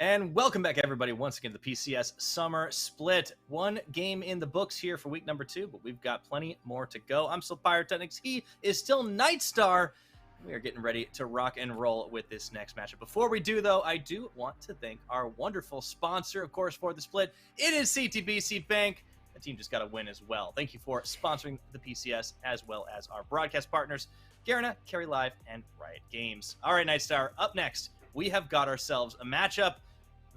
And welcome back, everybody, once again to the PCS Summer Split. One game in the books here for week number 2, but we've got plenty more to go. I'm still Pyrotechnics. He is still Nightstar. We are getting ready to rock and roll with this next matchup. Before we do, though, I do want to thank our wonderful sponsor, of course, for the split. It is CTBC Bank. The team just got a win as well. Thank you for sponsoring the PCS, as well as our broadcast partners, Garena, Carry Live, and Riot Games. All right, Nightstar, up next, we have got ourselves a matchup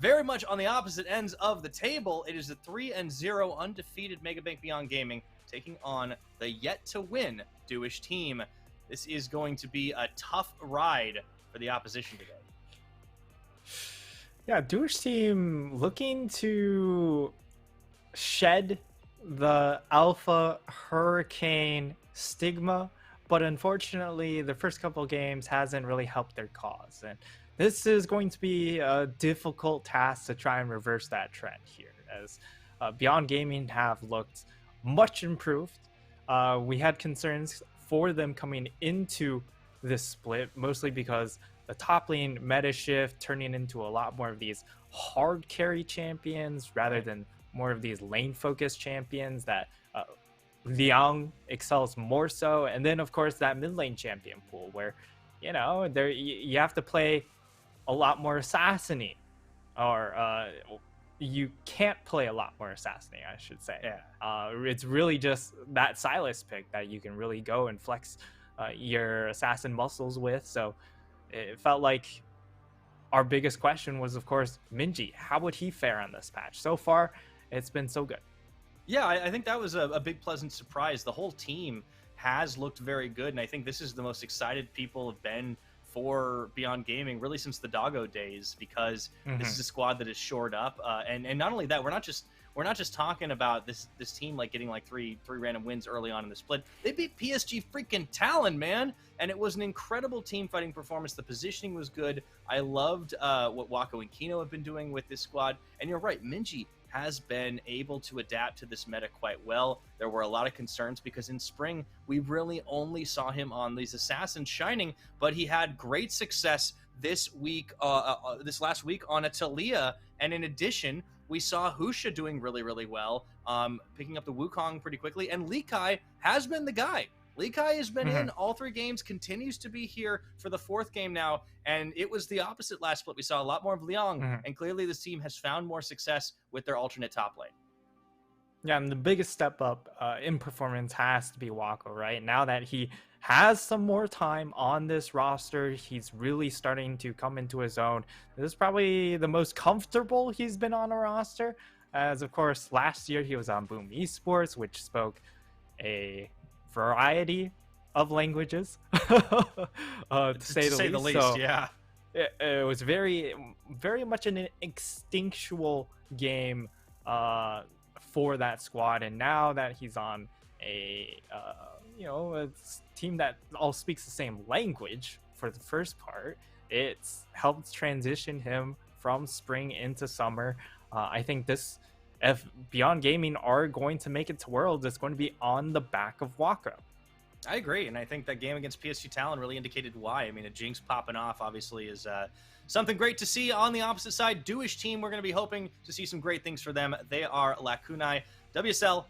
very much on the opposite ends of the table. It is the 3-0 undefeated Megabank Beyond Gaming taking on the yet-to-win Dewish team. This is going to be a tough ride for the opposition today. Yeah, Dewish team looking to shed the Alpha Hurricane stigma, but unfortunately, the first couple games hasn't really helped their cause. And this is going to be a difficult task to try and reverse that trend here, as Beyond Gaming have looked much improved. We had concerns for them coming into this split, mostly because the top lane meta shift turning into a lot more of these hard carry champions rather than more of these lane focused champions that Liang excels more so. And then of course that mid lane champion pool where, you know, there you have to play a lot more assassiny, or you can't play a lot more assassiny, I should say. Yeah. It's really just that Silas pick that you can really go and flex your assassin muscles with. So it felt like our biggest question was, of course, Minji. How would he fare on this patch? So far, it's been so good. Yeah, I think that was a big pleasant surprise. The whole team has looked very good, and I think this is the most excited people have been for Beyond Gaming really since the Doggo days, because this is a squad that is shored up, and not only that, we're not just talking about this team like getting like three random wins early on in the split. They beat PSG freaking Talon, man, and it was an incredible team fighting performance. The positioning was good. I loved what Wako and Kino have been doing with this squad, and you're right, Minji has been able to adapt to this meta quite well. There were a lot of concerns because in spring, we really only saw him on these assassins shining, but he had great success this week, this last week on a Talia. And in addition, we saw Husha doing really, really well, picking up the Wukong pretty quickly. And Li Kai has been the guy. Li Kai has been in all 3 games, continues to be here for the 4th game now, and it was the opposite last split. We saw a lot more of Liang, and clearly this team has found more success with their alternate top lane. Yeah, and the biggest step up in performance has to be Wako, right? Now that he has some more time on this roster, he's really starting to come into his own. This is probably the most comfortable he's been on a roster, as of course last year he was on Boom Esports, which spoke a variety of languages, to say the least. So yeah, it was very much an instinctual game for that squad. And now that he's on a a team that all speaks the same language for the first part, it's helped transition him from spring into summer. I think this, if Beyond Gaming are going to make it to Worlds, it's going to be on the back of Wako. I agree, and I think that game against PSG Talon really indicated why. I mean, a Jinx popping off obviously is something great to see. On the opposite side, Dewish team, we're going to be hoping to see some great things for them. They are Lakunai. WSL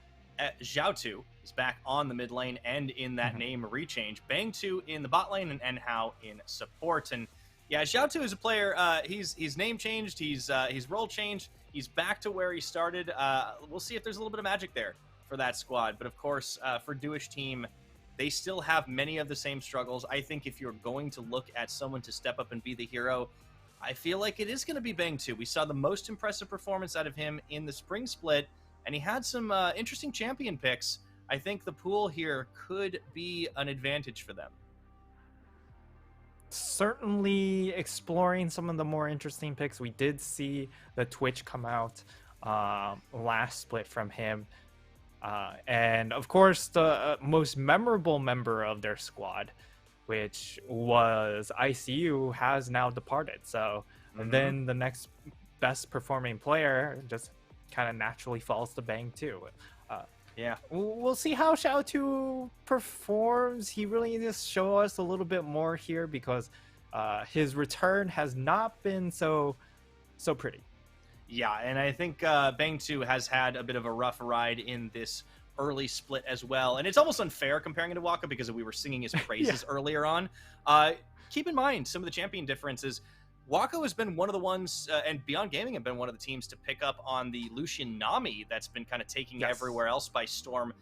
Zhao2 is back on the mid lane and in that name rechange. Bang2 in the bot lane, and Enhao in support. And yeah, Zhao2 is a player. He's name changed. He's role changed. He's back to where he started. We'll see if there's a little bit of magic there for that squad. But of course, for Dewish team, they still have many of the same struggles. I think if you're going to look at someone to step up and be the hero, I feel like it is going to be Bang2. We saw the most impressive performance out of him in the spring split, and he had some interesting champion picks. I think the pool here could be an advantage for them. Certainly exploring some of the more interesting picks. We did see the Twitch come out last split from him. And of course, the most memorable member of their squad, which was ICU, has now departed. So and then the next best performing player just kind of naturally falls to Bang2. Yeah, we'll see how Zhao2 performs. He really needs to show us a little bit more here, because his return has not been so so pretty. Yeah, and I think Bang 2 has had a bit of a rough ride in this early split as well. And it's almost unfair comparing it to Waka because we were singing his praises earlier on. Keep in mind some of the champion differences. Wako has been one of the ones, and Beyond Gaming have been one of the teams to pick up on the Lucian Nami that's been kind of taking everywhere else by storm.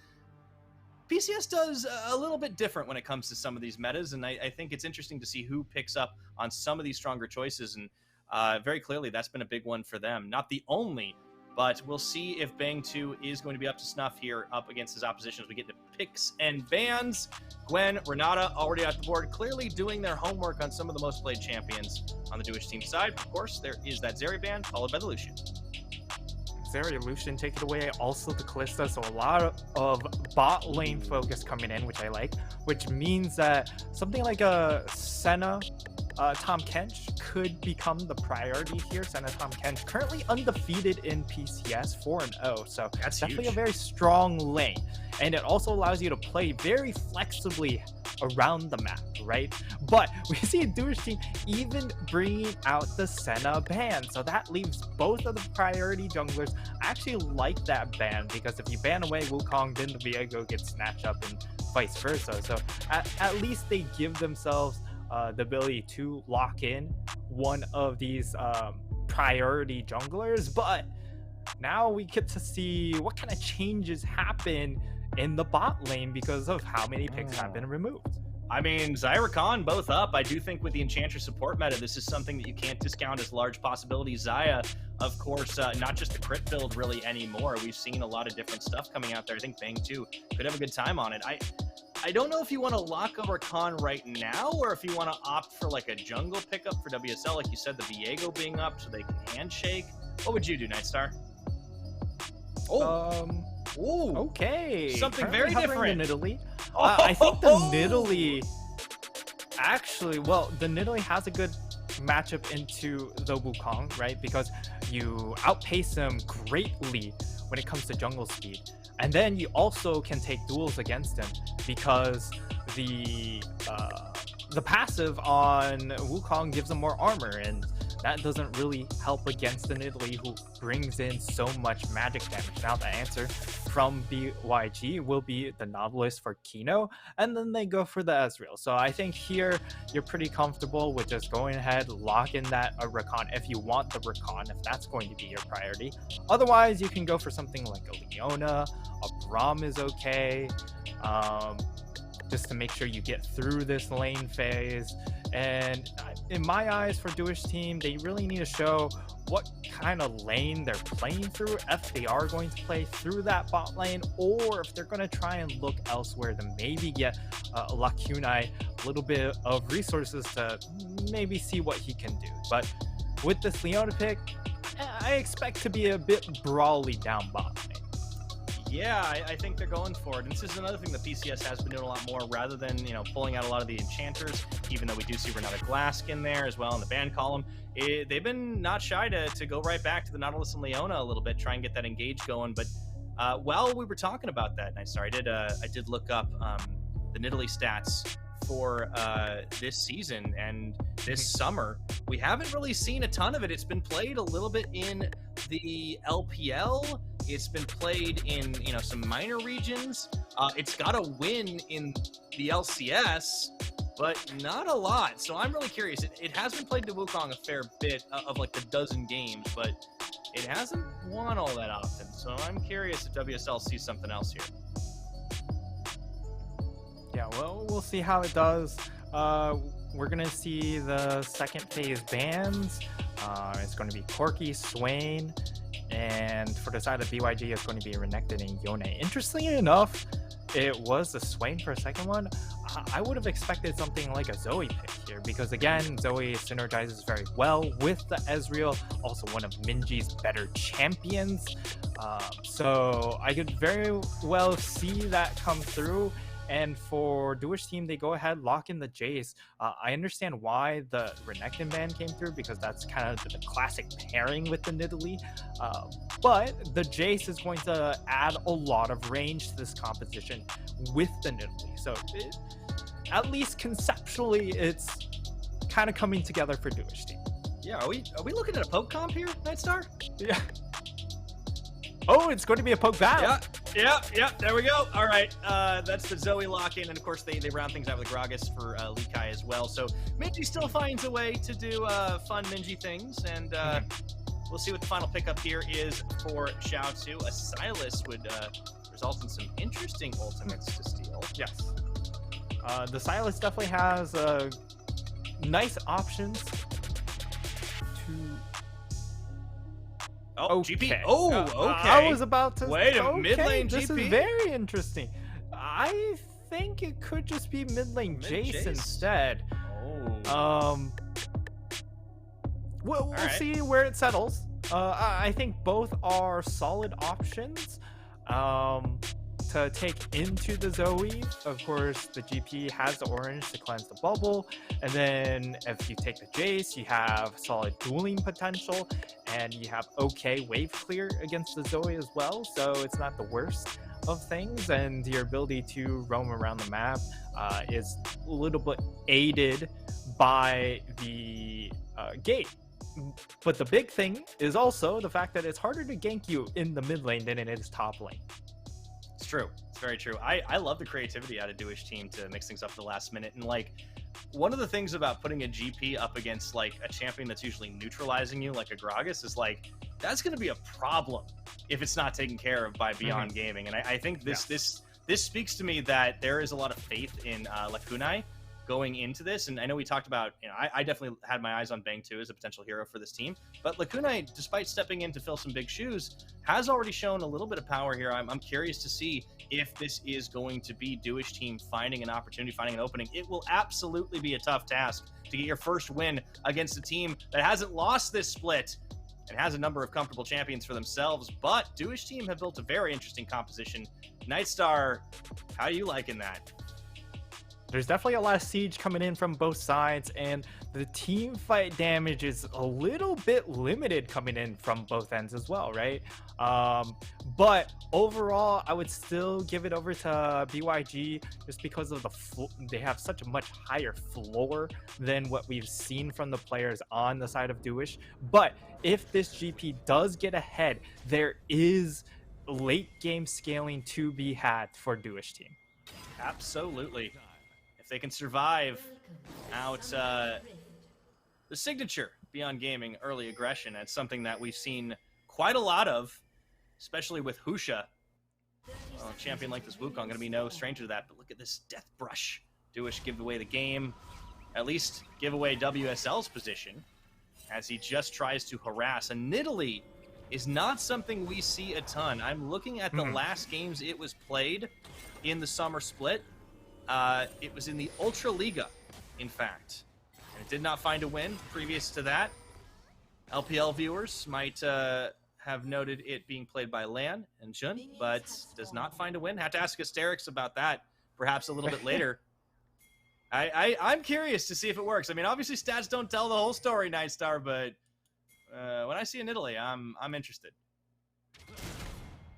PCS does a little bit different when it comes to some of these metas, and I think it's interesting to see who picks up on some of these stronger choices, and very clearly that's been a big one for them. Not the only, but we'll see if Bang 2 is going to be up to snuff here up against his opposition as we get to picks and bans. Gwen, Renata already at the board, clearly doing their homework on some of the most played champions on the Jewish team side. Of course, there is that Zeri ban, followed by the Lucian. Zeri, Lucian take it away, also the Kalista, so a lot of bot lane focus coming in, which I like, which means that something like a Senna Tom Kench could become the priority here. Senna Tom Kench currently undefeated in PCS 4-0, so that's definitely huge. A very strong lane, and it also allows you to play very flexibly around the map, right? But we see a Jewish team even bringing out the Senna ban, so that leaves both of the priority junglers. I actually like that ban because if you ban away Wukong, then the Viego gets snatched up and vice versa. So at least they give themselves the ability to lock in one of these priority junglers. But now we get to see what kind of changes happen in the bot lane because of how many picks have been removed. I mean, Zyra Khan both up. I do think with the Enchantress support meta, this is something that you can't discount as large possibility. Zaya, of course, not just the crit build really anymore. We've seen a lot of different stuff coming out there. I think Bang 2 could have a good time on it. I don't know if you want to lock over Khan right now or if you want to opt for like a jungle pickup for WSL. Like you said, the Viego being up so they can handshake. What would you do, Nightstar? Ooh, okay. Something Currently very different. In Italy. I think the Nidalee actually, well, the Nidalee has a good matchup into the Wukong, right? Because you outpace them greatly when it comes to jungle speed. And then you also can take duels against him because the passive on Wukong gives him more armor, and that doesn't really help against the Nidalee, who brings in so much magic damage. Now the answer from BYG will be the Nautilus for Kino, and then they go for the Ezreal. So I think here you're pretty comfortable with just going ahead, lock in that Rakan if you want the Rakan, if that's going to be your priority. Otherwise, you can go for something like a Leona, a Braum is okay, just to make sure you get through this lane phase. And in my eyes, for Jewish team, they really need to show what kind of lane they're playing through, if they are going to play through that bot lane, or if they're going to try and look elsewhere to maybe get Lacunae a little bit of resources to maybe see what he can do. But with this Leona pick, I expect to be a bit brawly down bot lane. Yeah, I think they're going for it. And this is another thing that PCS has been doing a lot more, rather than, pulling out a lot of the enchanters, even though we do see Renata Glask in there as well in the ban column. They've been not shy to go right back to the Nautilus and Leona a little bit, try and get that engage going. But while we were talking about that, and I did look up the Nidalee stats for this season and this summer. We haven't really seen a ton of it. It's been played a little bit in the LPL. It's been played in some minor regions. It's got a win in the LCS, but not a lot. So I'm really curious. It has been played to Wukong a fair bit of like a dozen games, but it hasn't won all that often. So I'm curious if WSL sees something else here. Yeah, well, we'll see how it does. We're going to see the second phase bans. It's going to be Corki, Swain, and for the side of BYG, it's going to be Renekton and Yone. Interestingly enough, it was the Swain for a second one. I would have expected something like a Zoe pick here, because again, Zoe synergizes very well with the Ezreal, also one of Minji's better champions. So I could very well see that come through. And for Jewish team, they go ahead, lock in the Jace. I understand why the Renekton ban came through, because that's kind of the classic pairing with the Nidalee. But the Jace is going to add a lot of range to this composition with the Nidalee. So at least conceptually, it's kind of coming together for Jewish team. Yeah, are we looking at a poke comp here, Nightstar? Yeah. Oh, it's going to be a poke battle. Yeah. There we go. All right, that's the Zoe lock-in, and of course they round things out with Gragas for Likai as well. So Minji still finds a way to do fun Minji things, and we'll see what the final pickup here is for Xiaotu. A Silas would result in some interesting ultimates to steal. Yes. The Silas definitely has nice options to. Oh, okay. GP. Oh, okay. I was about to. Wait a mid lane GP. This is very interesting. I think it could just be mid lane Jace instead. Oh. We'll see where it settles. I think both are solid options to take into the Zoe. Of course, the GP has the orange to cleanse the bubble, and then if you take the Jace, you have solid dueling potential, and you have okay wave clear against the Zoe as well, so it's not the worst of things, and your ability to roam around the map is a little bit aided by the gate. But the big thing is also the fact that it's harder to gank you in the mid lane than it is top lane. It's true. It's very true. I love the creativity out of Duish team to mix things up at the last minute. And like, one of the things about putting a GP up against like a champion that's usually neutralizing you, like a Gragas, is like, that's going to be a problem if it's not taken care of by Beyond Gaming. And I think this speaks to me that there is a lot of faith in Lakunai going into this. And I know we talked about, I definitely had my eyes on Bang 2 as a potential hero for this team, but Lakunai, despite stepping in to fill some big shoes, has already shown a little bit of power here. I'm curious to see if this is going to be Duish team finding an opportunity, finding an opening. It will absolutely be a tough task to get your first win against a team that hasn't lost this split and has a number of comfortable champions for themselves, but Duish team have built a very interesting composition. Nightstar, how are you liking that? There's definitely a lot of siege coming in from both sides, and the team fight damage is a little bit limited coming in from both ends as well, right? But overall, I would still give it over to BYG just because of they have such a much higher floor than what we've seen from the players on the side of Duish. But if this GP does get ahead, there is late game scaling to be had for Duish team. Absolutely. If they can survive out the signature Beyond Gaming early aggression, that's something that we've seen quite a lot of, especially with Husha. Well, a champion like this Wukong going to be no stranger to that, but look at this Death Brush. Duish give away the game, at least give away WSL's position, as he just tries to harass. And Nidalee is not something we see a ton. I'm looking at the last games it was played in the summer split. It was in the Ultra Liga, in fact, and it did not find a win. Previous to that, LPL viewers might have noted it being played by Lan and Jun, but does not find a win. Had to ask Asterix about that perhaps a little bit later. I'm curious to see if it works. I mean, obviously stats don't tell the whole story, Nightstar, but when I see an Italy, I'm interested.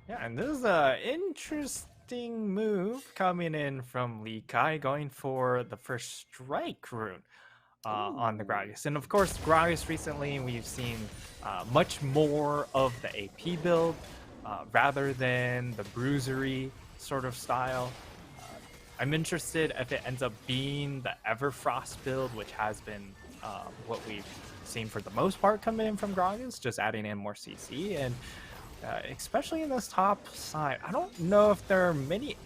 Yeah, and this is an interesting move coming in from Lee Kai, going for the first strike rune on the Gragas. And of course, Gragas recently, we've seen much more of the AP build rather than the bruisery sort of style. I'm interested if it ends up being the Everfrost build, which has been what we've seen for the most part coming in from Gragas, just adding in more CC. And especially in this top side, I don't know if there are many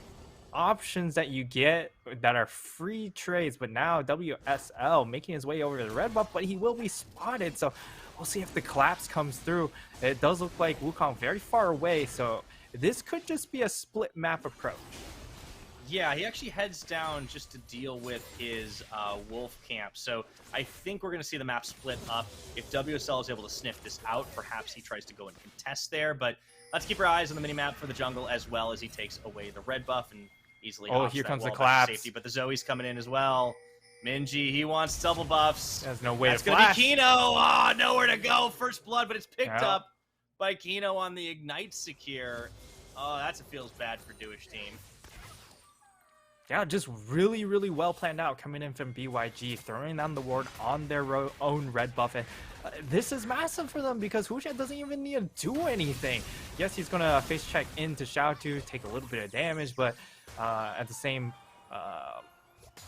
options that you get that are free trades, but now WSL making his way over to the red buff, but he will be spotted, so we'll see if the collapse comes through. It does look like Wukong very far away, so this could just be a split map approach. Yeah, he actually heads down just to deal with his wolf camp. So I think we're going to see the map split up. If WSL is able to sniff this out, perhaps he tries to go and contest there. But let's keep our eyes on the minimap for the jungle, as well as he takes away the red buff and easily oh, here comes the collapse. Safety. But the Zoe's coming in as well. Minji, he wants double buffs. There's no way That's to flash. That's going to be Kino. Oh, nowhere to go. First blood, but it's picked up by Kino on the Ignite secure. Oh, that feels bad for Duish team. Yeah, just really, really well planned out coming in from BYG, throwing down the ward on their own red buff. And this is massive for them because Husha doesn't even need to do anything. Yes, he's going to face check into Xiaotu, take a little bit of damage, but at the same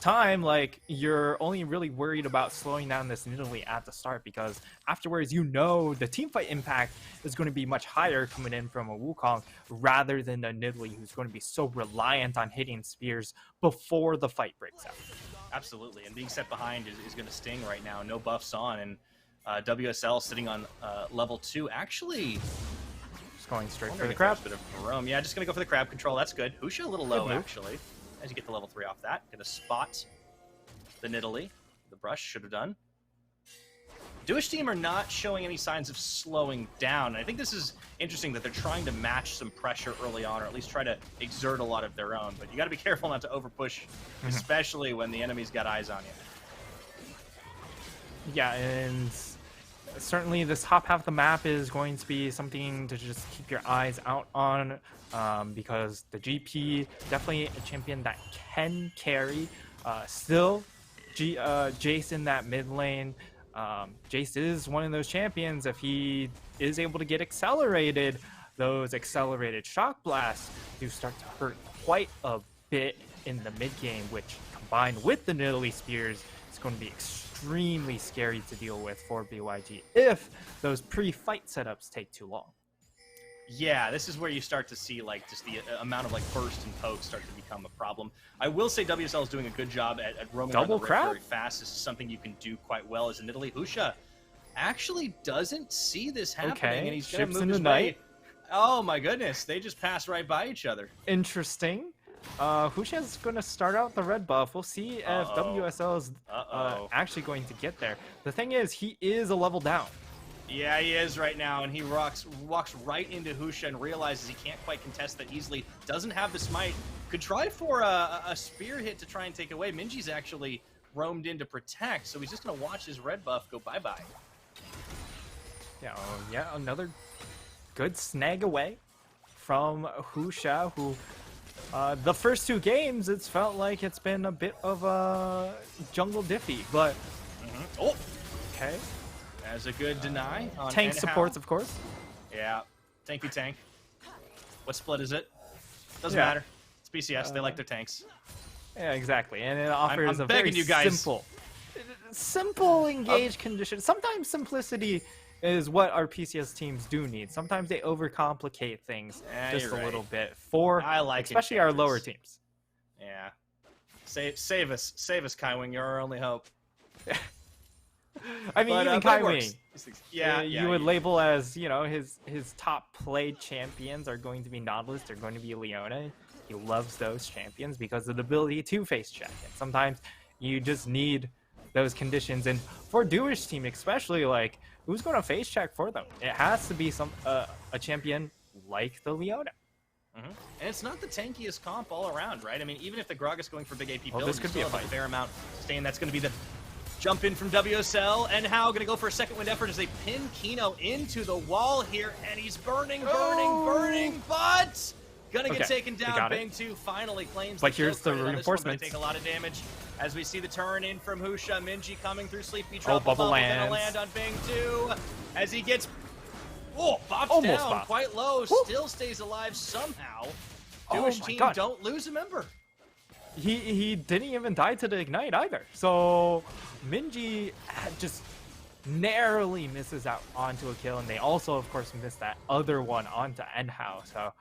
time, like, you're only really worried about slowing down this Nidalee at the start, because afterwards, you know, the team fight impact is going to be much higher coming in from a Wukong rather than a Nidalee who's going to be so reliant on hitting spears before the fight breaks out. Absolutely, and being set behind is going to sting right now. No buffs on, and WSL sitting on level 2. Actually, just going straight for the crab. Bit of roam. Yeah, just going to go for the crab control. That's good. Husha a little low, actually. As you get the level 3 off that. Gonna spot the Nidalee. The brush should have done. Duish team are not showing any signs of slowing down. And I think this is interesting that they're trying to match some pressure early on, or at least try to exert a lot of their own. But you got to be careful not to overpush, especially when the enemy's got eyes on you. Yeah, and certainly this top half of the map is going to be something to just keep your eyes out on, because the GP, definitely a champion that can carry. Still, Jace in that mid lane. Jace is one of those champions. If he is able to get accelerated, those accelerated shock blasts do start to hurt quite a bit in the mid game, which combined with the Nidalee spears is going to be extremely scary to deal with for BYG if those pre-fight setups take too long. Yeah, this is where you start to see, like, just the amount of, like, burst and poke start to become a problem. I will say WSL is doing a good job at roaming around the rift very fast. This is something you can do quite well as a Nidalee. Husha actually doesn't see this happening, and he's going to move his way. Oh my goodness, they just passed right by each other. Interesting. Husha's going to start out the red buff. We'll see if WSL is actually going to get there. The thing is, he is a level down. Yeah, he is right now, and he walks right into Husha and realizes he can't quite contest that easily. Doesn't have the smite. Could try for a spear hit to try and take away. Minji's actually roamed in to protect, so he's just going to watch his red buff go bye-bye. Yeah, another good snag away from Husha, who the first 2 games, it's felt like it's been a bit of a jungle diffy, but... Oh! Okay. As a good deny on tank supports, of course. Yeah, tanky tank. What split is it? Doesn't matter. It's PCS. They like their tanks. Yeah, exactly. And it offers I'm a very you guys. simple engage condition. Sometimes simplicity is what our PCS teams do need. Sometimes they overcomplicate things just a little bit for especially our lower teams. Yeah. Save us, Kaiwing. You're our only hope. I mean, even Kaiwing, yeah, you would label as, you know, his top played champions are going to be Nautilus, they're going to be Leona. He loves those champions because of the ability to face check. And sometimes you just need those conditions. And for Duish team especially, like, who's going to face check for them? It has to be a champion like the Leona. And it's not the tankiest comp all around, right? I mean, even if the Gragas going for big AP build, this could be a fair amount staying. That's going to be the jump in from WSL, and How going to go for a second wind effort as they pin Kino into the wall here, and he's burning, but gonna get taken down. Bang 2 finally claims. But here's the reinforcements. Take a lot of damage as we see the turn in from Husha. Minji coming through Sleepy Drop. Bubble gonna land on Bang 2 as he gets bopped down quite low. Still stays alive somehow. Duish team don't lose a member. He didn't even die to the ignite either. So Minji just narrowly misses out onto a kill, and they also, of course, missed that other one onto Enhao. So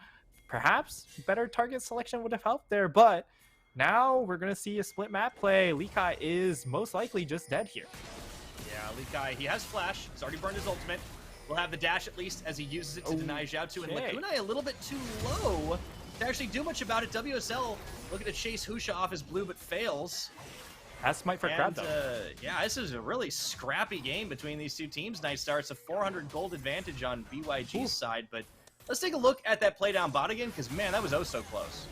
perhaps better target selection would have helped there, but now we're going to see a split map play. Likai is most likely just dead here. Yeah, Likai, he has flash. He's already burned his ultimate. We'll have the dash at least as he uses it to deny Xiaotu, and Laguna a little bit too low to actually do much about it. WSL looking to chase Husha off his blue, but fails. That's smite for crab, though. Yeah, this is a really scrappy game between these two teams. Nice start. It's a 400 gold advantage on BYG's side, but let's take a look at that play down bot again, because, man, that was oh so close.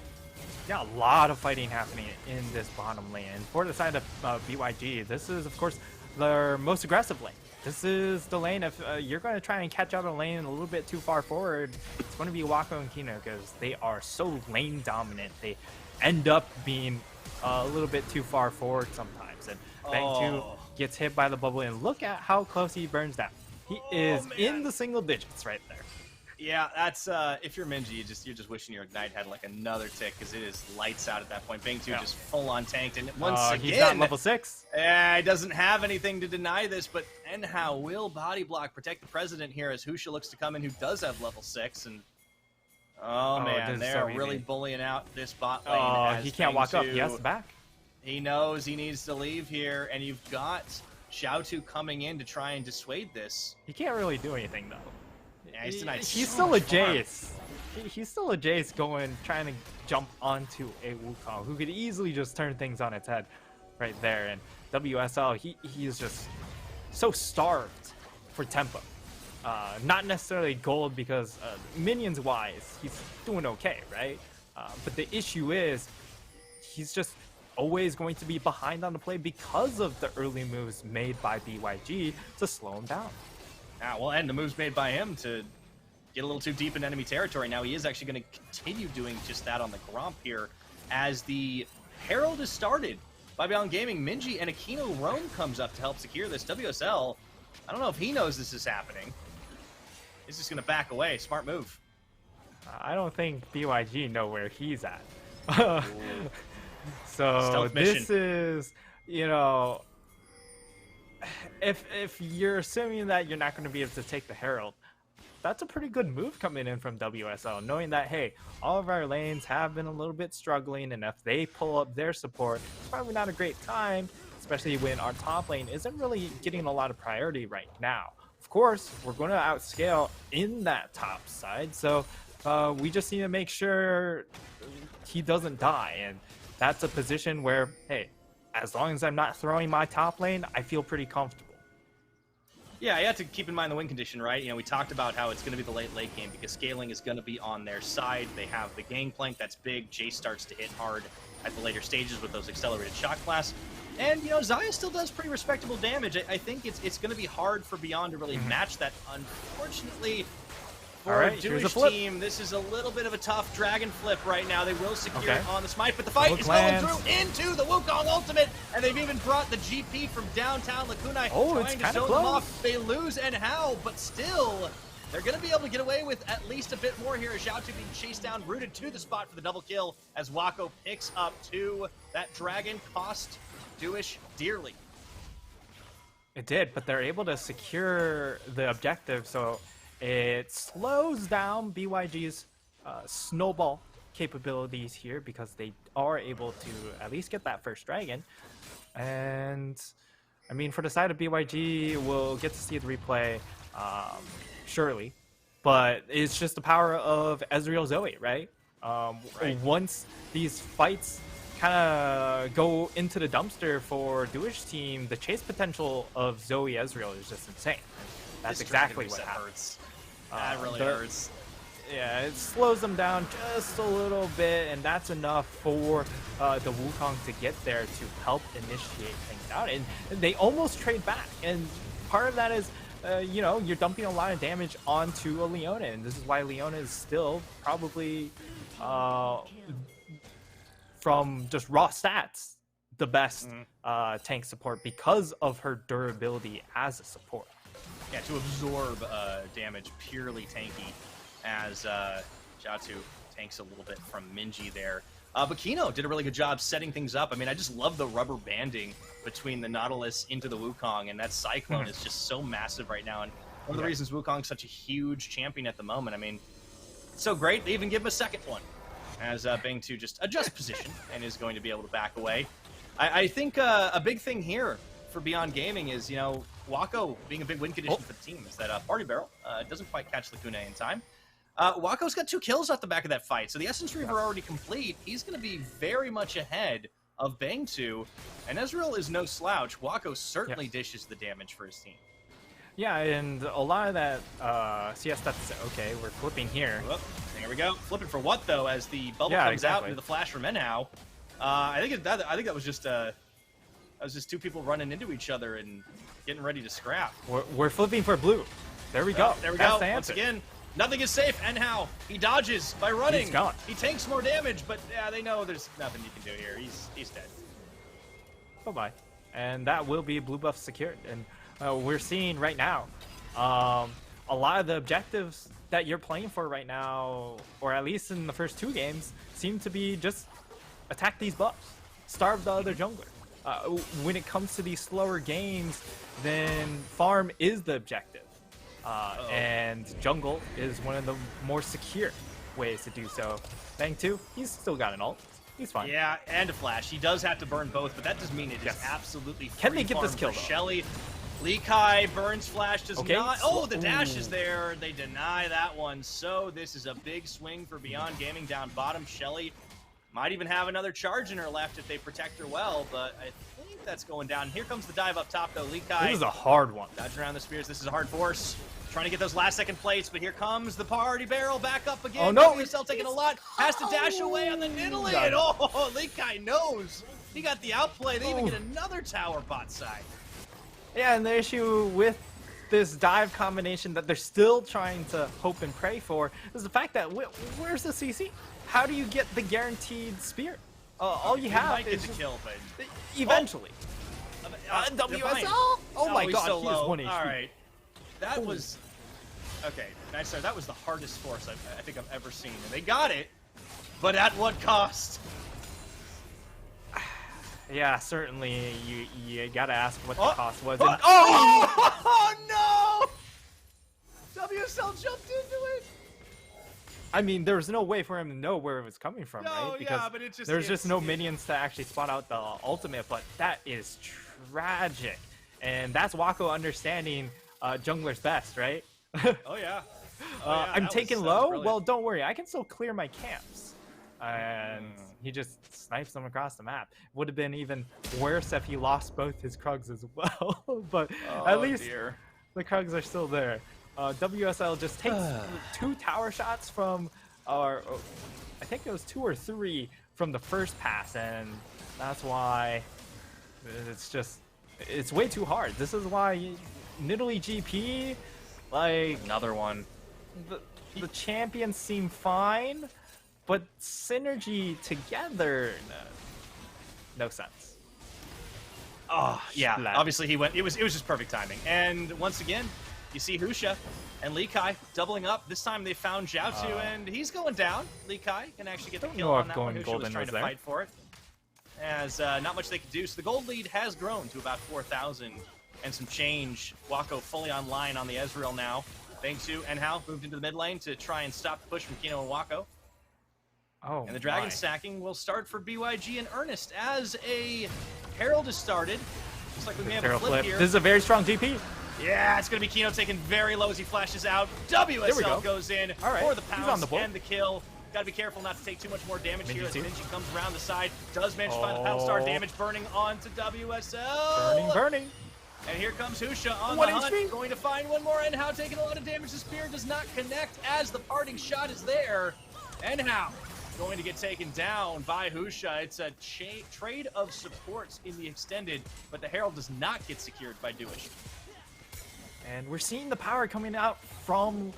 Yeah, a lot of fighting happening in this bottom lane. And for the side of BYG, this is, of course, their most aggressive lane. this is the lane. If you're going to try and catch out a lane a little bit too far forward, it's going to be Wako and Kino because they are so lane dominant. They end up being a little bit too far forward sometimes. And Bang 2 gets hit by the bubble. And look at how close he burns down. He is in the single digits right there. Yeah, that's if you're Minji, you're just wishing your Ignite had like another tick because it is lights out at that point. Bang 2 just full on tanked, and once again, he's not level 6. He doesn't have anything to deny this, but Enhao will body block, protect the president here as Husha looks to come in, who does have level 6, and man, they're really bullying out this bot lane. As he can't walk up. He has to back. He knows he needs to leave here, and you've got Xiaotu coming in to try and dissuade this. He can't really do anything though. Yeah, he's still a Jace. He's still a Jace trying to jump onto a Wukong who could easily just turn things on its head right there. And WSL, he is just so starved for tempo. Not necessarily gold because minions wise, he's doing okay, right? But the issue is he's just always going to be behind on the play because of the early moves made by BYG to slow him down. Well, and the moves made by him to get a little too deep in enemy territory. Now he is actually going to continue doing just that on the Gromp here as the Herald is started by Beyond Gaming. Minji and Aquino Rome comes up to help secure this. WSL, I don't know if he knows this is happening. He's just going to back away. Smart move. I don't think BYG know where he's at. So this is, you know, if you're assuming that you're not going to be able to take the Herald, that's a pretty good move coming in from WSL, knowing that, hey, all of our lanes have been a little bit struggling, and if they pull up their support, it's probably not a great time, especially when our top lane isn't really getting a lot of priority right now. Of course, we're going to outscale in that top side, so we just need to make sure he doesn't die, and that's a position where, hey, as long as I'm not throwing my top lane, I feel pretty comfortable. Yeah, you have to keep in mind the win condition, right? You know, we talked about how it's going to be the late game because scaling is going to be on their side. They have the gangplank that's big. Jace starts to hit hard at the later stages with those accelerated shock blasts. And, you know, Xayah still does pretty respectable damage. I think it's going to be hard for Beyond to really match that. Unfortunately, for a Jewish team, this is a little bit of a tough dragon flip right now. They will secure it on the smite, but the fight is going through into the Wukong ultimate, and they've even brought the GP from downtown Lacuna trying to zone them off. They lose and how, but still, they're going to be able to get away with at least a bit more here as Xiaotu being chased down, rooted to the spot for the double kill as Wako picks up 2. That dragon cost Jewish dearly. It did, but they're able to secure the objective, so it slows down BYG's snowball capabilities here because they are able to at least get that first dragon. And I mean, for the side of BYG, we'll get to see the replay surely, but it's just the power of Ezreal Zoe, right? Once these fights kind of go into the dumpster for Jewish team, the chase potential of Zoe Ezreal is just insane. That's exactly what happens. That really hurts. Yeah, it slows them down just a little bit, and that's enough for the Wukong to get there to help initiate things out. And they almost trade back, and part of that is, you know, you're dumping a lot of damage onto a Leona, and this is why Leona is still probably, from just raw stats, the best tank support because of her durability as a support. Yeah, to absorb damage purely tanky as Xiaotu tanks a little bit from Minji there. But Kino did a really good job setting things up. I mean, I just love the rubber banding between the Nautilus into the Wukong, and that Cyclone is just so massive right now. And one of the reasons Wukong's such a huge champion at the moment, I mean, it's so great, they even give him a second one as Bang 2 just adjusts position and is going to be able to back away. I think a big thing here for Beyond Gaming is, you know, Wako being a big win condition for the team is that Party Barrel doesn't quite catch Lacuna in time. Wako's got 2 kills off the back of that fight, so the Essence Reaver already complete. He's going to be very much ahead of Bang 2, and Ezreal is no slouch. Wako certainly dishes the damage for his team. Yeah, and a lot of that CS stuff is okay. We're flipping here. Whoop, there we go. Flipping for what though? As the bubble comes out into the flash from Enhao. I think that was just That was just two people running into each other and getting ready to scrap. We're flipping for blue. There we go. There we That's go. the Once answer. again, nothing is safe. And how he dodges by running. He's gone. He takes more damage, but yeah, they know there's nothing you can do here. He's dead. Bye-bye. And that will be blue buff secured. And we're seeing right now a lot of the objectives that you're playing for right now, or at least in the first 2 games, seem to be just attack these buffs, starve the other jungler. When it comes to these slower games, then farm is the objective. And jungle is one of the more secure ways to do so. Bang 2, he's still got an ult. He's fine. Yeah, and a flash. He does have to burn both, but that does mean it is absolutely free. Can they get this kill, though? Shelly. Lee Kai burns flash, does not. Oh, the dash Ooh. is there. They deny that one. So this is a big swing for Beyond Gaming down bottom. Shelly might even have another charge in her left if they protect her well, but I think that's going down. Here comes the dive up top, though. Lee Kai. This is a hard one. Dodging around the spears. This is a hard force. Trying to get those last second plates, but here comes the party barrel back up again. Oh no! WSL taking a lot. Has to dash away on the Nidalee. And oh, Lee Kai knows. He got the outplay. They even get another tower bot side. Yeah, and the issue with this dive combination that they're still trying to hope and pray for is the fact that where's the CC? How do you get the guaranteed spear? All you have might is get the kill, but eventually. WSL? Oh my he's god, so he is low. 1 HP. All right, that was okay. Nice start. That was the hardest force I think I've ever seen, and they got it, but at what cost? Yeah, certainly. You gotta ask what the cost was. Oh, And, oh no! WSL jumped into it. I mean, there was no way for him to know where it was coming from, No, right? yeah, but it's just there's just no minions to actually spot out the ultimate. But that is tragic, and that's Wako understanding jungler's best, right? Oh yeah. I'm taking low. Well, don't worry, I can still clear my camps. And he just snipes them across the map. Would have been even worse if he lost both his Krugs as well. But at least the Krugs are still there. WSL just takes 2 tower shots from, I think it was 2 or 3 from the first pass, and that's why it's way too hard. This is why Nidalee GP, like another one. The champions seem fine. But synergy together, no sense. Oh yeah, obviously he went. It was just perfect timing. And once again, you see Husha and Lee Kai doubling up. This time they found Jiaotu, and he's going down. Lee Kai can actually get the kill on that one. Husha was trying to fight for it. As not much they could do. So the gold lead has grown to about 4,000 and some change. Wako fully online on the Ezreal now. Bangsu and Hao moved into the mid lane to try and stop the push from Kino and Wako. Oh, and the dragon stacking will start for BYG in earnest as a Herald is started. Looks like we may have a flip here. This is a very strong GP. Yeah, it's going to be Kino taken very low as he flashes out. WSL goes in for the pounce and the kill. Got to be careful not to take too much more damage here as Minji comes around the side. Does manage to find the pound star damage burning onto WSL. Burning. And here comes Husha on the hunt, going to find one more. And Hao taking a lot of damage. The spear does not connect as the parting shot is there. And Hao going to get taken down by Husha. It's a trade of supports in the extended, but the Herald does not get secured by Duish. And we're seeing the power coming out from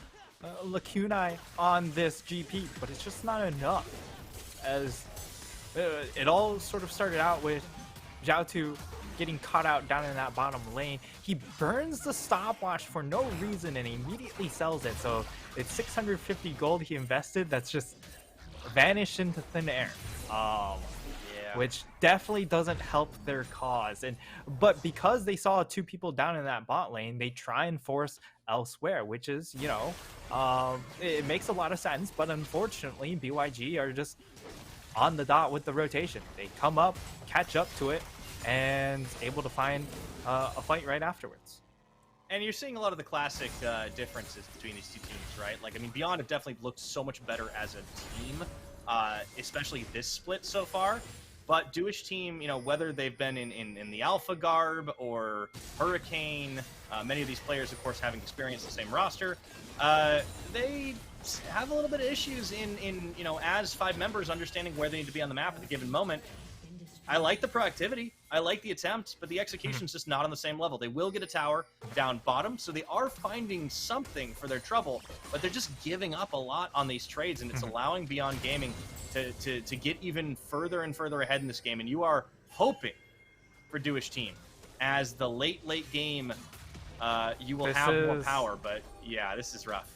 Lacunai on this GP, but it's just not enough. As it all sort of started out with Jiaotu getting caught out down in that bottom lane. He burns the stopwatch for no reason and immediately sells it. So it's 650 gold he invested that's just vanished into thin air, which definitely doesn't help their cause. But because they saw 2 people down in that bot lane, they try and force elsewhere, which is, it makes a lot of sense. But unfortunately, BYG are just on the dot with the rotation. They come up, catch up to it, and able to find a fight right afterwards. And you're seeing a lot of the classic differences between these 2 teams, right? Like, I mean, Beyond have definitely looked so much better as a team, especially this split so far. But Duish team, whether they've been in the Alpha Garb or Hurricane, many of these players, of course, having experienced the same roster, they have a little bit of issues in as 5 members understanding where they need to be on the map at a given moment. I like the proactivity. I like the attempt, but the execution's just not on the same level. They will get a tower down bottom, so they are finding something for their trouble, but they're just giving up a lot on these trades, and it's allowing Beyond Gaming to get even further and further ahead in this game. And you are hoping for Duish Team as the late game, you will have more power, but yeah, this is rough.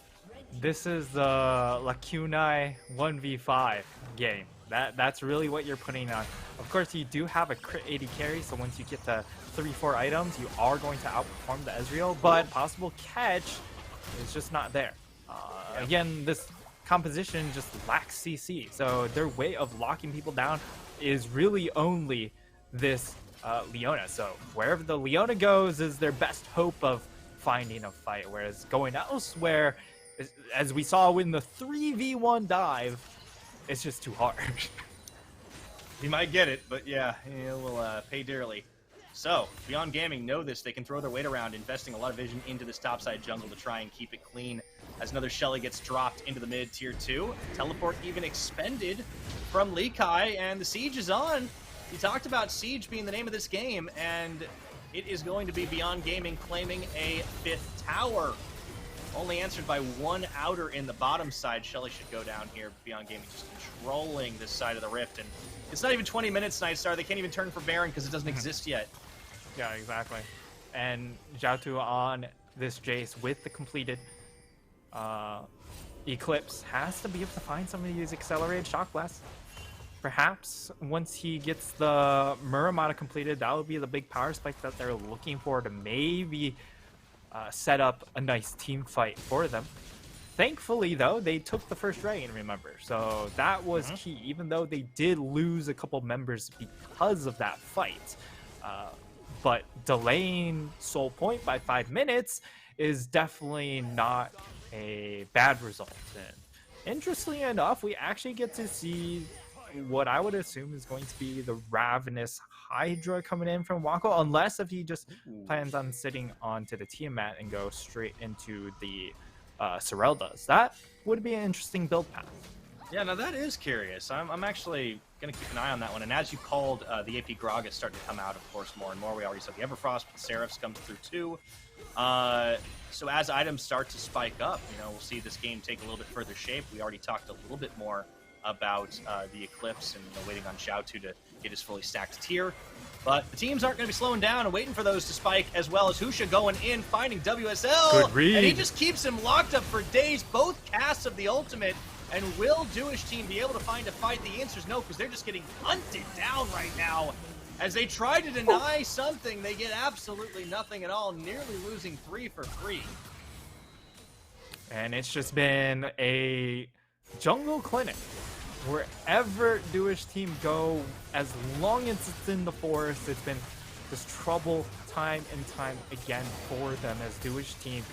This is the Lacunai 1v5 game. That's really what you're putting on. Of course, you do have a crit 80 carry, so once you get to 3-4 items, you are going to outperform the Ezreal, but possible catch is just not there. Again, this composition just lacks CC, so their way of locking people down is really only this Leona. So wherever the Leona goes is their best hope of finding a fight, whereas going elsewhere, as we saw in the 3v1 dive, it's just too hard. He might get it, but yeah, he will pay dearly. So, Beyond Gaming know this. They can throw their weight around, investing a lot of vision into this topside jungle to try and keep it clean. As another Shelly gets dropped into the mid tier 2. Teleport even expended from Lee Kai, and the siege is on. He talked about siege being the name of this game, and it is going to be Beyond Gaming claiming a 5th tower. Only answered by one outer in the bottom side. Shelly should go down here. Beyond Gaming just controlling this side of the rift. And it's not even 20 minutes, Nightstar. They can't even turn for Baron because it doesn't exist yet. Yeah, exactly. And Zhao on this Jace with the completed Eclipse has to be able to find some of these accelerated shock blasts. Perhaps once he gets the Muramata completed, that would be the big power spike that they're looking for to maybe set up a nice team fight for them. Thankfully, though, they took the first dragon, remember, so that was key, even though they did lose a couple members because of that fight. But delaying Soul Point by 5 minutes is definitely not a bad result. And interestingly enough, we actually get to see what I would assume is going to be the Ravenous Hydra coming in from Wako, unless if he just plans on sitting onto the Tiamat and go straight into the Sereldas. That would be an interesting build path. Yeah, now that is curious. I'm actually going to keep an eye on that one. And as you called, the AP Grog is starting to come out, of course, more and more. We already saw the Everfrost, but Seraphs comes through too. So as items start to spike up, we'll see this game take a little bit further shape. We already talked a little bit more about the Eclipse and waiting on Xiao Tu to get his fully stacked tier. But the teams aren't going to be slowing down and waiting for those to spike, as well as Husha going in, finding WSL. Good read. And he just keeps him locked up for days. Both casts of the ultimate. And will Duish Team be able to find a fight? The answer is no, because they're just getting hunted down right now. As they try to deny something, they get absolutely nothing at all, nearly losing 3 for 3. And it's just been a jungle clinic. Wherever Duish Team go, as long as it's in the forest, it's been just trouble time and time again for them. As Duish Team,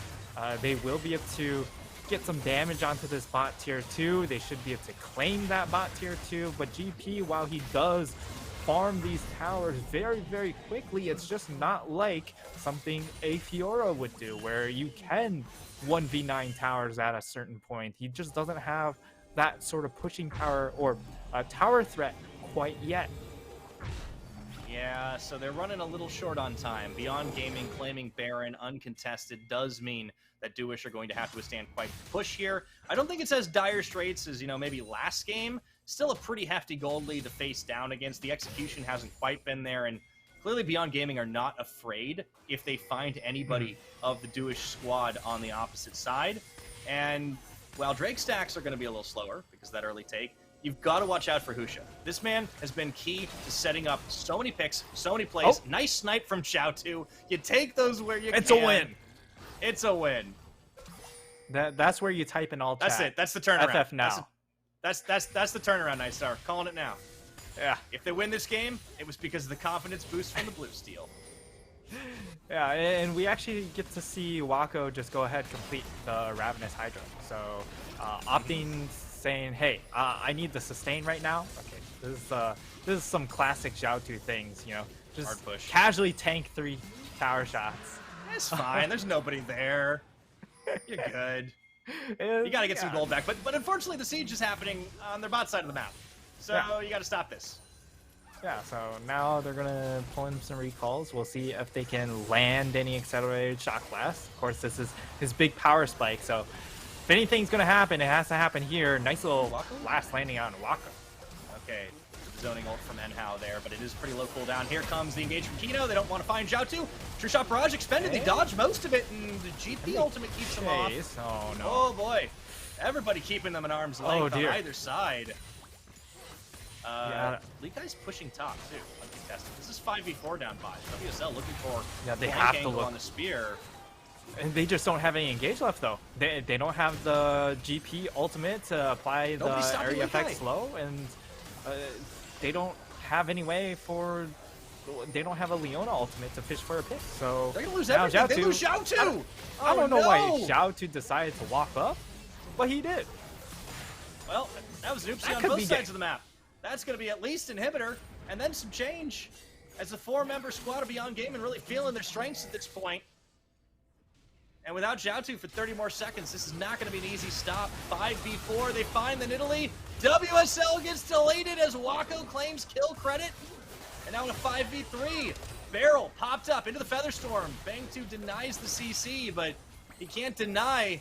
they will be able to get some damage onto this bot tier 2. They should be able to claim that bot tier 2, but GP, while he does farm these towers very, very quickly, it's just not like something a Fiora would do, where you can 1v9 towers at a certain point. He just doesn't have that sort of pushing power or tower threat quite yet. Yeah, so they're running a little short on time. Beyond Gaming claiming Baron uncontested does mean that Duish are going to have to withstand quite the push here. I don't think it's as dire straits as, maybe last game. Still a pretty hefty gold lead to face down against. The execution hasn't quite been there, and clearly Beyond Gaming are not afraid if they find anybody of the Duish squad on the opposite side. And while Drake stacks are going to be a little slower because of that early take, you've got to watch out for Husha. This man has been key to setting up so many picks, so many plays. Nice snipe from Xiao Tu. You take those where you can. It's a win. It's a win. That's where you type in all chat. That's it. That's the turnaround. FF now. That's the turnaround, Nightstar. Calling it now. Yeah. If they win this game, it was because of the confidence boost from the blue steel. Yeah, and we actually get to see Wako just go ahead complete the Ravenous Hydra. So opting, saying, hey, I need the sustain right now. Okay, this is some classic Zhao Tu things, just hard push. Casually tank 3 tower shots. It's fine. There's nobody there. You're good. You got to get some gold back. But unfortunately, the siege is happening on their bot side of the map. So you got to stop this. Yeah, so now they're gonna pull in some recalls. We'll see if they can land any accelerated shock blast. Of course, this is his big power spike, so if anything's gonna happen, it has to happen here. Nice little blast landing on Waka. Okay, zoning ult from Enhao there, but it is pretty low cooldown. Here comes the engage from Kino. They don't want to find Zhao2. True Shot Barrage expended. They dodge most of it, and the GP ultimate keeps them off. Oh, no. Oh, boy. Everybody keeping them at arm's length on either side. Likai's pushing top, too. Uncontested. This is 5v4 down 5. WSL looking for they have to look on the spear. And they just don't have any engage left, though. They don't have the GP ultimate to apply the area effect slow, and they don't have any way for... They don't have a Leona ultimate to fish for a pick, so... They're gonna lose everything. They lose Zhao2! I don't know why Zhao2 decided to walk up, but he did. Well, that was an oopsie on both sides of the map. That's going to be at least Inhibitor, and then some change. As the 4-member squad of Beyond Gaming really feeling their strengths at this point. And without Zhao2 for 30 more seconds, this is not going to be an easy stop. 5v4, they find the Nidalee. WSL gets deleted as Wako claims kill credit. And now in a 5v3, Barrel popped up into the Featherstorm. Bang2 denies the CC, but he can't deny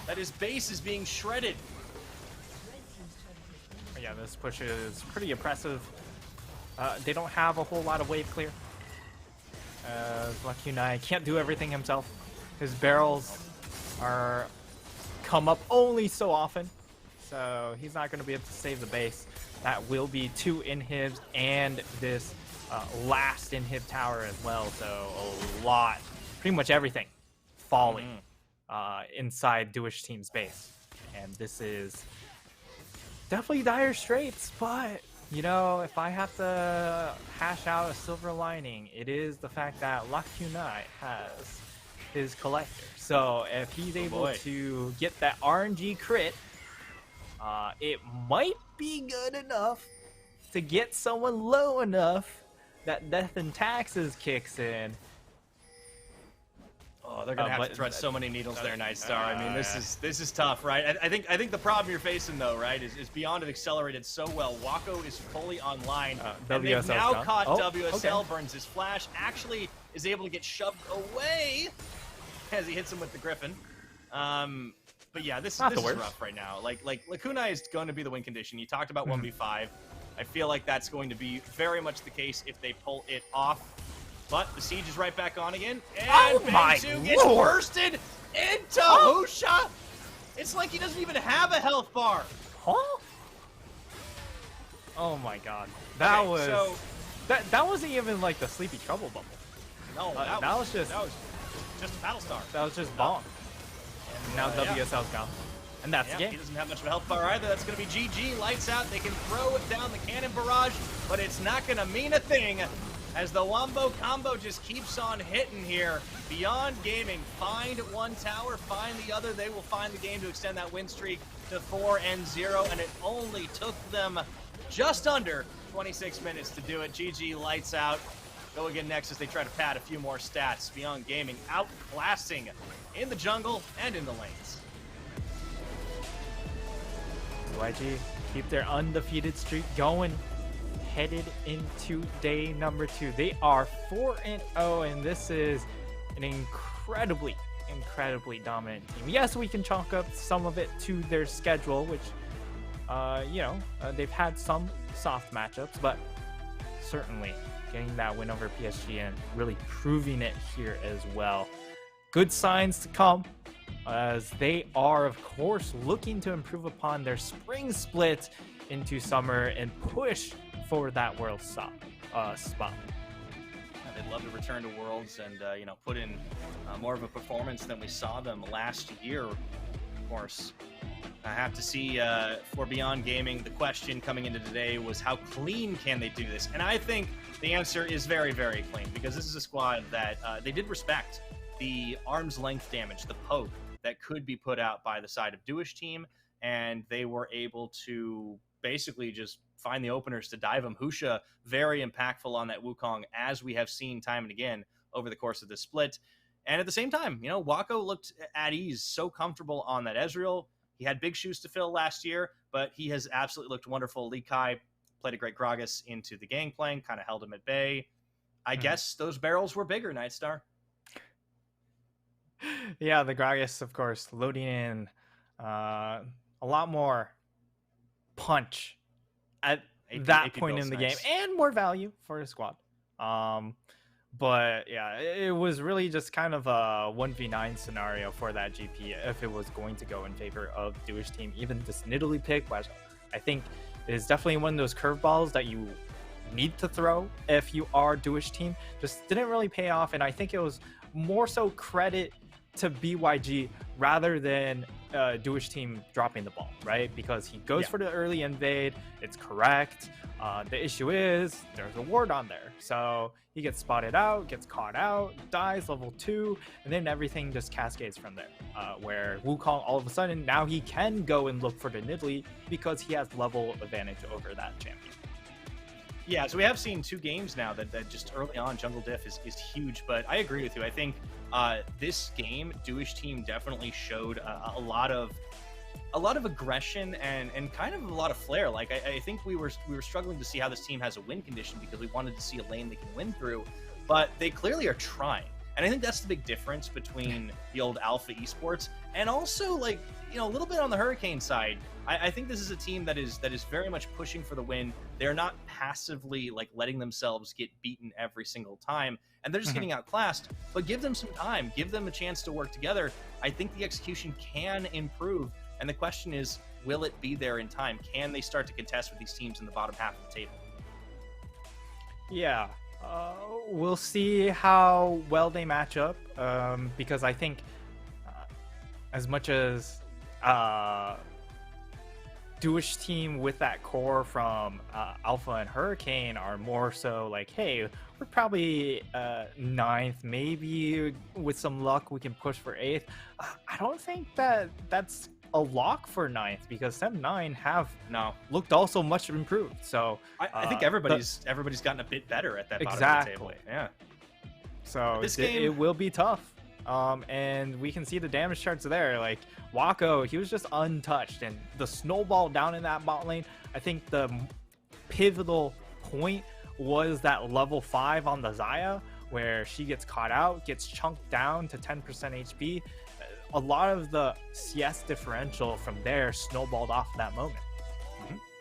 that his base is being shredded. Yeah, this push is pretty impressive. They don't have a whole lot of wave clear. Lucky Unai can't do everything himself. His barrels are come up only so often, so he's not going to be able to save the base. That will be 2 inhibs and this last inhib tower as well, so a lot, pretty much everything falling inside Duish team's base. And this is definitely dire straits, but you know, if I have to hash out a silver lining, it is the fact that Lucky Unai has his collector. So if he's able to get that RNG crit, it might be good enough to get someone low enough that Death and Taxes kicks in. Oh, they're gonna have to thread so many needles there, Nightstar. I mean, this is tough, right? I think the problem you're facing though, right, is Beyond have accelerated so well. Wako is fully online, and they've now caught WSL. Burns his flash, actually is able to get shoved away as he hits him with the Griffin. But yeah, this is rough right now. Like Lacuna is going to be the win condition. You talked about 1v5. I feel like that's going to be very much the case if they pull it off. But the siege is right back on again, and Bang2 gets bursted into Husha. It's like he doesn't even have a health bar. Huh? Oh my god, that was that wasn't even like the Sleepy Trouble bubble. No, that was just Battlestar. That was just bomb. And now WSL's gone. And that's the game. He doesn't have much of a health bar either. That's going to be GG. Lights out. They can throw it down the cannon barrage, but it's not going to mean a thing as the Wombo combo just keeps on hitting here. Beyond Gaming, find one tower, find the other. They will find the game to extend that win streak to 4-0, and it only took them just under 26 minutes to do it. GG, lights out. Go again next as they try to pad a few more stats. Beyond Gaming outclassing in the jungle and in the lanes. BYG keep their undefeated streak going. Headed into day number 2. They are 4-0, and this is an incredibly dominant team. Yes, we can chalk up some of it to their schedule, which, they've had some soft matchups, but certainly getting that win over PSG and really proving it here as well. Good signs to come, as they are, of course, looking to improve upon their spring split into summer and push for that world spot. They'd love to return to Worlds and put in more of a performance than we saw them last year. Of course, I have to see for Beyond Gaming. The question coming into today was how clean can they do this, and I think the answer is very, very clean, because this is a squad that they did respect the arm's length damage, the poke that could be put out by the side of Duish team, and they were able to basically just find the openers to dive him. Husha, very impactful on that Wukong, as we have seen time and again over the course of this split. And at the same time, Wako looked at ease, so comfortable on that Ezreal. He had big shoes to fill last year, but he has absolutely looked wonderful. Lee Kai played a great Gragas into the Gangplank, kind of held him at bay. I guess those barrels were bigger, Nightstar. Yeah, the Gragas, of course, loading in a lot more punch at that point in the game, and more value for his squad. But yeah, it was really just kind of a 1v9 scenario for that GP if it was going to go in favor of Jewish team. Even this Nidalee pick, which I think is definitely one of those curveballs that you need to throw if you are Jewish team, just didn't really pay off. And I think it was more so credit to BYG rather than Jewish team dropping the ball, right? Because he goes for the early invade. It's correct. The issue is there's a ward on there. So he gets spotted out, gets caught out, dies level 2, and then everything just cascades from there. Where Wukong all of a sudden, now he can go and look for the Nidalee because he has level advantage over that champion. Yeah, so we have seen 2 games now that just early on jungle diff is huge, but I agree with you. I think this game, Jewish team definitely showed a lot of aggression and kind of a lot of flair. Like I think we were struggling to see how this team has a win condition because we wanted to see a lane they can win through, but they clearly are trying. And I think that's the big difference between the old Alpha Esports and also, like, you know, a little bit on the Hurricane side. I think this is a team that is very much pushing for the win. They're not passively like letting themselves get beaten every single time, and they're just getting outclassed. But give them some time, give them a chance to work together. I think the execution can improve, and the question is, will it be there in time? Can they start to contest with these teams in the bottom half of the table? Yeah, we'll see how well they match up, because I think as much as Jewish team with that core from Alpha and Hurricane are more so like, hey, we're probably 9th, maybe with some luck we can push for 8th. I don't think that's a lock for 9th because Sem9 have looked also much improved. So I think everybody's gotten a bit better at that bottom of the table. Yeah. So this game, it will be tough. And we can see the damage charts there. Like Wako, he was just untouched, and the snowball down in that bot lane, I think the pivotal point was that level 5 on the Xayah where she gets caught out, gets chunked down to 10% HP. A lot of the CS differential from there snowballed off that moment.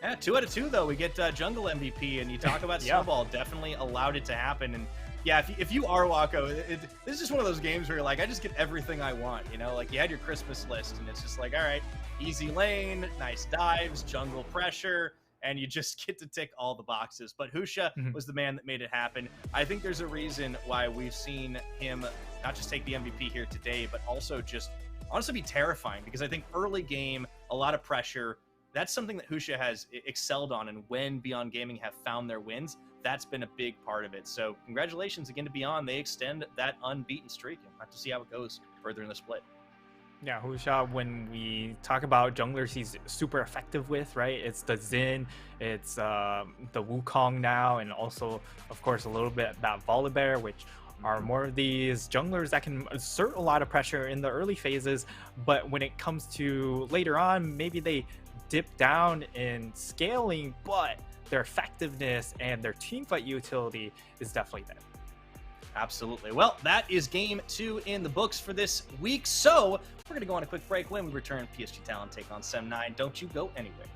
Yeah, 2 out of 2 though. We get jungle MVP, and you talk about snowball, definitely allowed it to happen. And yeah, if you are Wako, this is just one of those games where you're like, I just get everything I want, you know? Like, you had your Christmas list, and it's just like, all right, easy lane, nice dives, jungle pressure, and you just get to tick all the boxes. But Husha was the man that made it happen. I think there's a reason why we've seen him not just take the MVP here today, but also just honestly be terrifying, because I think early game, a lot of pressure, that's something that Husha has excelled on, and when Beyond Gaming have found their wins, that's been a big part of it. So congratulations again to Beyond. They extend that unbeaten streak, and we'll have to see how it goes further in the split. Yeah, Husha, when we talk about junglers he's super effective with, right? It's the Xin, it's the Wukong now, and also, of course, a little bit that Volibear, which are more of these junglers that can exert a lot of pressure in the early phases, but when it comes to later on, maybe they dip down in scaling, but their effectiveness and their teamfight utility is definitely there. Absolutely. Well, that is game 2 in the books for this week. So we're going to go on a quick break. When we return, PSG Talent take on Sem9. Don't you go anywhere.